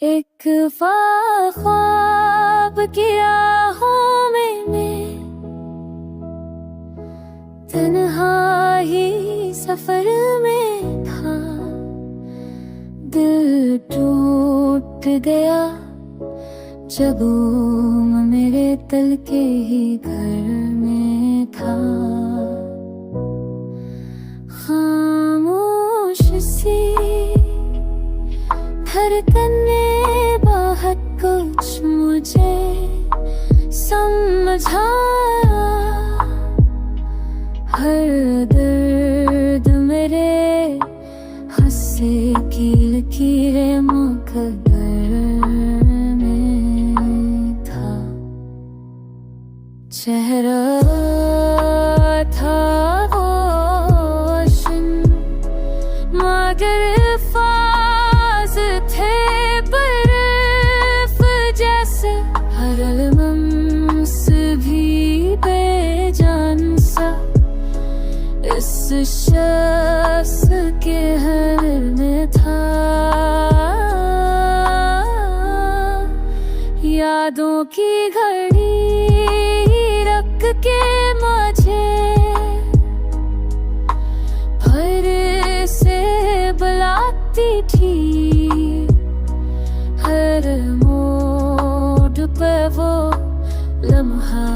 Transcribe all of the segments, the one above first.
एक ख्वाब किया हूँ मैं तन्हा ही सफर में था। दिल टूट गया जब वो मेरे दिल के ही घर में था। खामोश सी धड़कने बहुत कुछ मुझे समझा। हर दर्द मेरे हंसे की लकीरें मुकद्दर में था। चेहरा था रोशन मगर अल्फाज थे बर्फ जैसे। हर लम्स भी बेजान सा इस शख्स के हर में था। यादों की घड़ी रख के मुझे भर से बुलाती थी। हर मोड़ पे वो लम्हा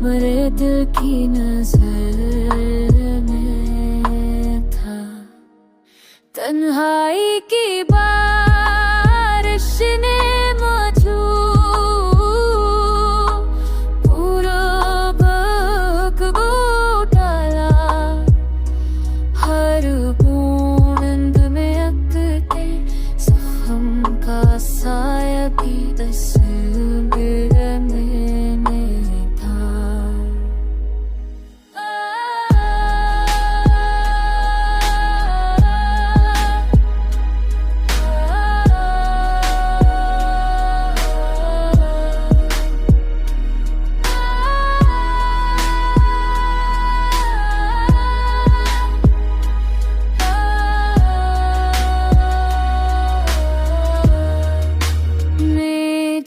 मेरे दिल की नजर में था। तन्हाई की बारिश ने मुझे पूरब को डाला। हर बूंद में अकते जख्म का साया भी तस्वीर में था।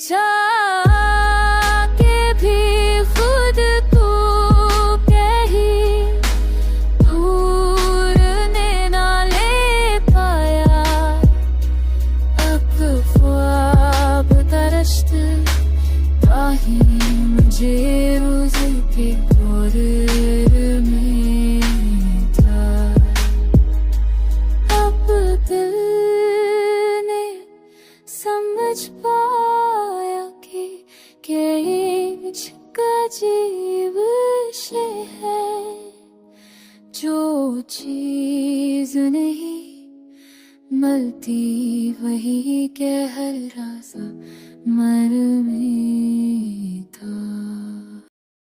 जाके भी खुद को कहीं ढूंढने ना ले पाया। अब ख्वाब तरश्त ताही मुझे रोज के दौर में था। अब दिल ने समझ पाया कि ये इश्क अजीब शे है। जो चीज नहीं मिलती वही के हर राज़ मर में